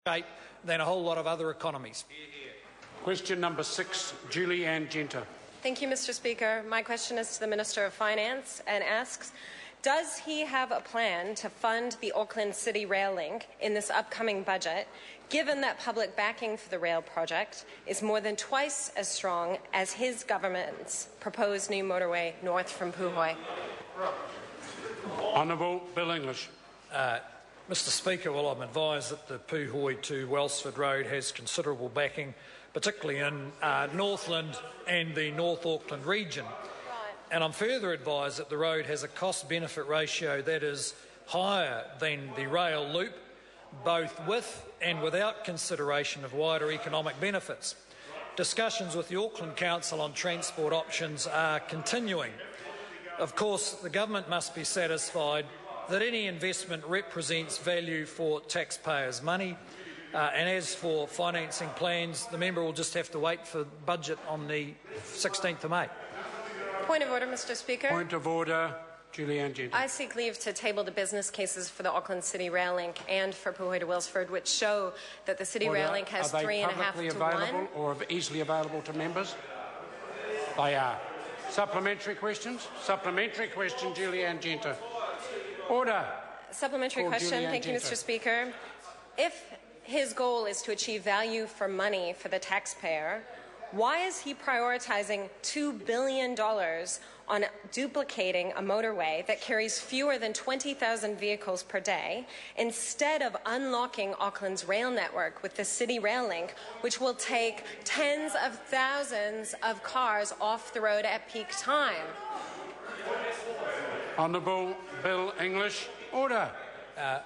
shape than a whole lot of other economies. Question number 6, Julie-Anne Genter. Thank you, Mr. Speaker. My question is to the Minister of Finance and asks, does he have a plan to fund the Auckland City Rail Link in this upcoming budget, given that public backing for the rail project is more than twice as strong as his government's proposed new motorway north from Puhoi? Honourable Bill English. Mr. Speaker, well, I'm advised that the Puhoi to Wellsford Road has considerable backing, particularly in Northland and the North Auckland region. And I'm further advised that the road has a cost-benefit ratio that is higher than the rail loop, both with and without consideration of wider economic benefits. Discussions with the Auckland Council on transport options are continuing. Of course, the government must be satisfied that any investment represents value for taxpayers' money. And as for financing plans, the member will just have to wait for the budget on the 16th of May. Point of order, Mr. Speaker. Point of order, Julie-Anne Genter. I seek leave to table the business cases for the Auckland City Rail Link and for Puhoi to Wellsford, which show that the City Rail Link has 3.5 to 1. Are they publicly available or easily available to members? They are. Supplementary questions? Supplementary question, Julie-Anne Genter. Order. Supplementary question. Thank you, Mr. Speaker. If his goal is to achieve value for money for the taxpayer, why is he prioritising $2 billion on duplicating a motorway that carries fewer than 20,000 vehicles per day instead of unlocking Auckland's rail network with the City Rail Link, which will take tens of thousands of cars off the road at peak time? Honourable Bill English. Order.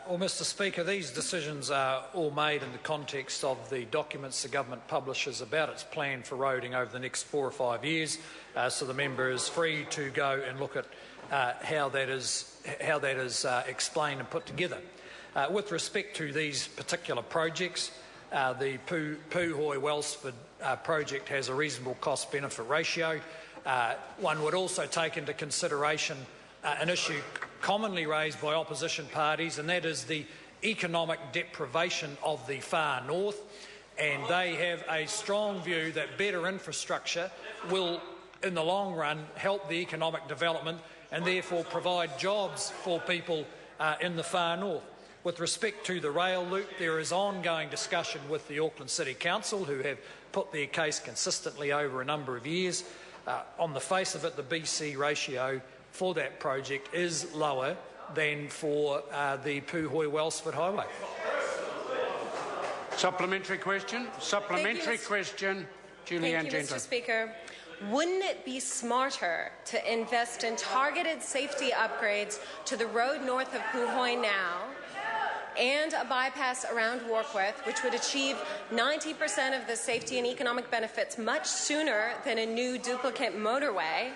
Well, Mr. Speaker, these decisions are all made in the context of the documents the government publishes about its plan for roading over the next 4 or 5 years. So the member is free to go and look at how that is explained and put together. With respect to these particular projects, the Puhoi-Wellsford project has a reasonable cost-benefit ratio. One would also take into consideration an issue commonly raised by opposition parties, and that is the economic deprivation of the far north. And they have a strong view that better infrastructure will, in the long run, help the economic development and therefore provide jobs for people in the far north. With respect to the rail loop, there is ongoing discussion with the Auckland City Council, who have put their case consistently over a number of years. On the face of it, the BC ratio for that project is lower than for the Puhoi-Wellsford Highway. Supplementary question. Supplementary question. Julie-Anne Genter. Thank you, Mr. Speaker. Wouldn't it be smarter to invest in targeted safety upgrades to the road north of Puhoi now and a bypass around Warkworth, which would achieve 90% of the safety and economic benefits much sooner than a new duplicate motorway,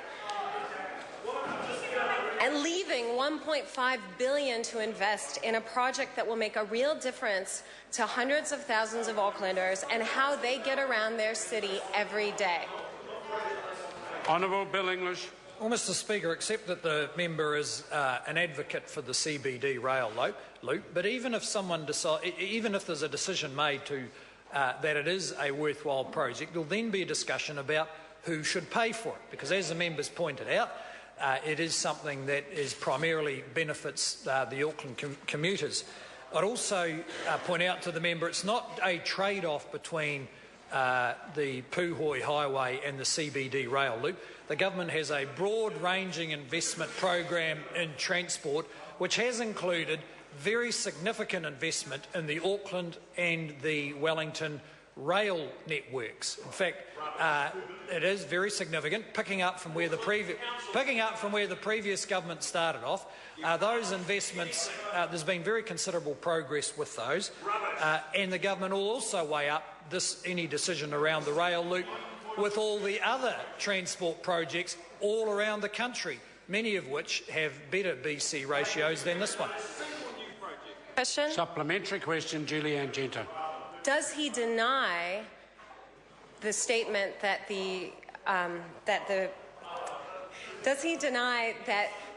and leaving $1.5 billion to invest in a project that will make a real difference to hundreds of thousands of Aucklanders and how they get around their city every day? Honourable Bill English. Well, Mr. Speaker, except that the member is an advocate for the CBD rail loop, but even if there's a decision made to that it is a worthwhile project, there'll then be a discussion about who should pay for it, because as the members pointed out, it is something that is primarily benefits the Auckland commuters. I'd also point out to the member it's not a trade-off between the Puhoi Highway and the CBD rail loop. The government has a broad-ranging investment program in transport which has included very significant investment in the Auckland and the Wellington rail networks. In fact, it is very significant, picking up from where the previous government started off. Those investments, there's been very considerable progress with those, and the government will also weigh up any decision around the rail loop with all the other transport projects all around the country, many of which have better BC ratios than this one. Question. Supplementary question, Julie-Anne Genter. Does he deny the statement that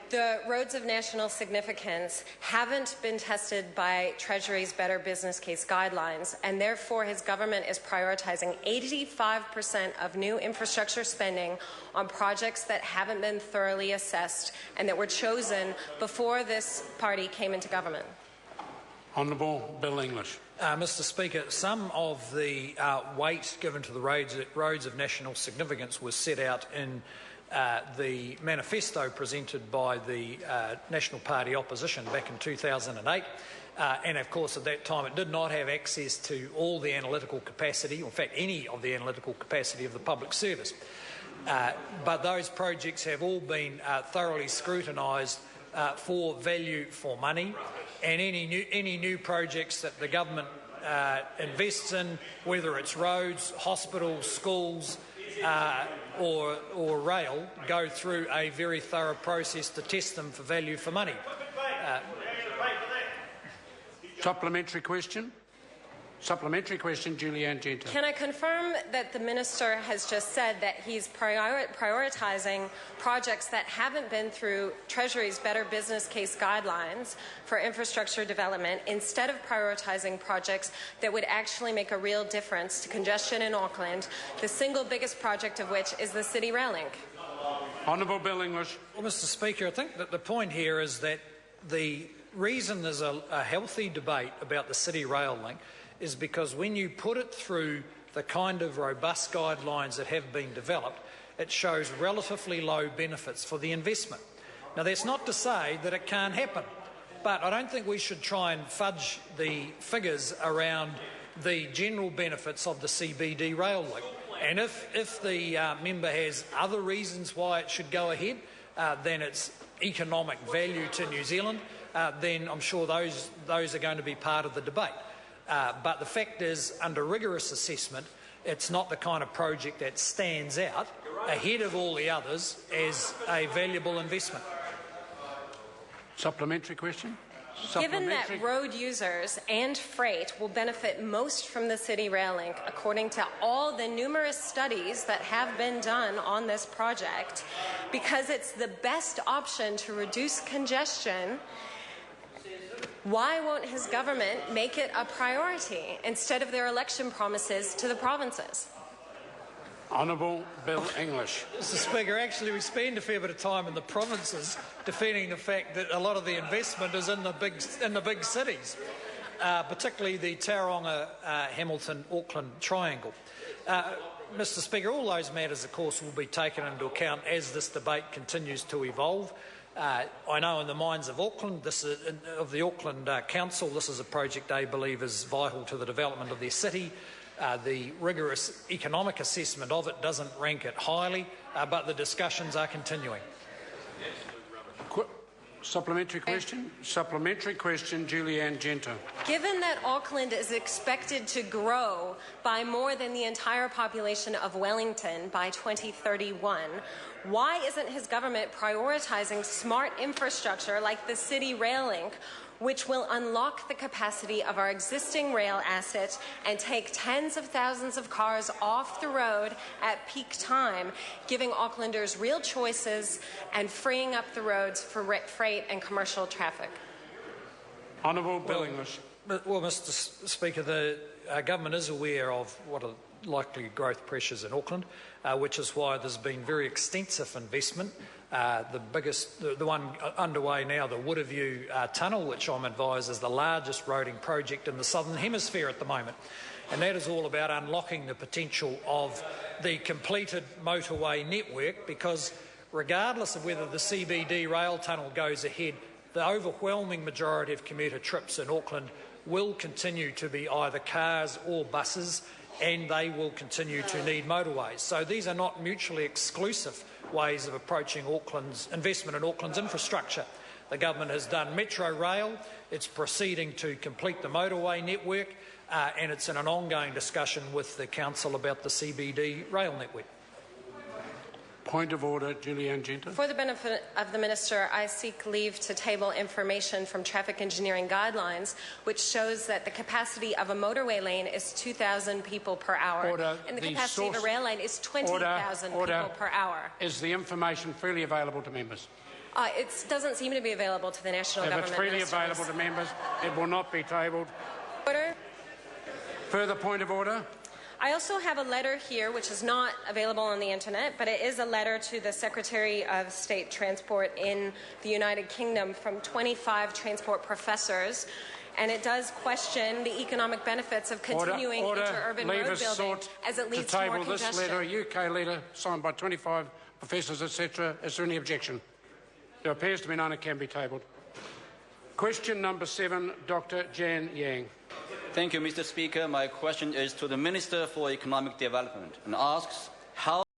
The roads of national significance haven't been tested by Treasury's Better Business Case guidelines, and therefore his government is prioritising 85% of new infrastructure spending on projects that haven't been thoroughly assessed and that were chosen before this party came into government. Honourable Bill English. Mr Speaker, some of the weight given to the roads of national significance was set out in the manifesto presented by the National Party opposition back in 2008. And of course at that time it did not have access to all the analytical capacity, or in fact any of the analytical capacity of the public service. But those projects have all been thoroughly scrutinised for value for money, and any new projects that the government invests in, whether it's roads, hospitals, schools, or rail, go through a very thorough process to test them for value for money. Supplementary question. Supplementary question, Julianne Genter. Can I confirm that the Minister has just said that he's prioritising projects that haven't been through Treasury's Better Business Case guidelines for infrastructure development, instead of prioritising projects that would actually make a real difference to congestion in Auckland, the single biggest project of which is the City Rail Link? Honourable Bill English. Well, Mr Speaker, I think that the point here is that the reason there's a healthy debate about the City Rail Link is because when you put it through the kind of robust guidelines that have been developed, it shows relatively low benefits for the investment. Now, that's not to say that it can't happen, but I don't think we should try and fudge the figures around the general benefits of the CBD rail link. And if the member has other reasons why it should go ahead than its economic value to New Zealand, then I'm sure those are going to be part of the debate. But the fact is, under rigorous assessment, it's not the kind of project that stands out ahead of all the others as a valuable investment. Supplementary question? Given that road users and freight will benefit most from the City Rail Link, according to all the numerous studies that have been done on this project, because it's the best option to reduce congestion, why won't his government make it a priority instead of their election promises to the provinces? Honourable Bill English. Mr Speaker, actually we spend a fair bit of time in the provinces defending the fact that a lot of the investment is in the big cities, particularly the Tauranga, Hamilton, Auckland triangle. Mr Speaker, all those matters, of course, will be taken into account as this debate continues to evolve. I know in the minds of Auckland, of the Auckland Council, this is a project they believe is vital to the development of their city. The rigorous economic assessment of it doesn't rank it highly, but the discussions are continuing. Supplementary question? Supplementary question, Julianne Genter. Given that Auckland is expected to grow by more than the entire population of Wellington by 2031, why isn't his government prioritising smart infrastructure like the City Rail Link, which will unlock the capacity of our existing rail assets and take tens of thousands of cars off the road at peak time, giving Aucklanders real choices and freeing up the roads for freight and commercial traffic? Honourable Bill English. Well, Mr Speaker, the government is aware of what are likely growth pressures in Auckland, which is why there's been very extensive investment. The one underway now, the Woodaview Tunnel, which I'm advised is the largest roading project in the Southern Hemisphere at the moment. And that is all about unlocking the potential of the completed motorway network, because regardless of whether the CBD rail tunnel goes ahead, the overwhelming majority of commuter trips in Auckland will continue to be either cars or buses, and they will continue to need motorways. So these are not mutually exclusive ways of approaching Auckland's investment in Auckland's infrastructure. The government has done metro rail, it's proceeding to complete the motorway network, and it's in an ongoing discussion with the council about the CBD rail network. Point of order, Julianne Genter. For the benefit of the Minister, I seek leave to table information from traffic engineering guidelines, which shows that the capacity of a motorway lane is 2,000 people per hour, and the capacity of a rail lane is 20,000 people per hour. Is the information freely available to members? It doesn't seem to be available to the national If government it's freely ministers. available to members, it will not be tabled. Order. Further point of order? I also have a letter here which is not available on the internet, but it is a letter to the Secretary of State Transport in the United Kingdom from 25 transport professors, and it does question the economic benefits of continuing interurban road building as it leads to more congestion. This letter, a UK letter signed by 25 professors, etc. Is there any objection? There appears to be none. It can be tabled. Question number 7, Dr. Jan Yang. Thank you, Mr. Speaker. My question is to the Minister for Economic Development and asks, how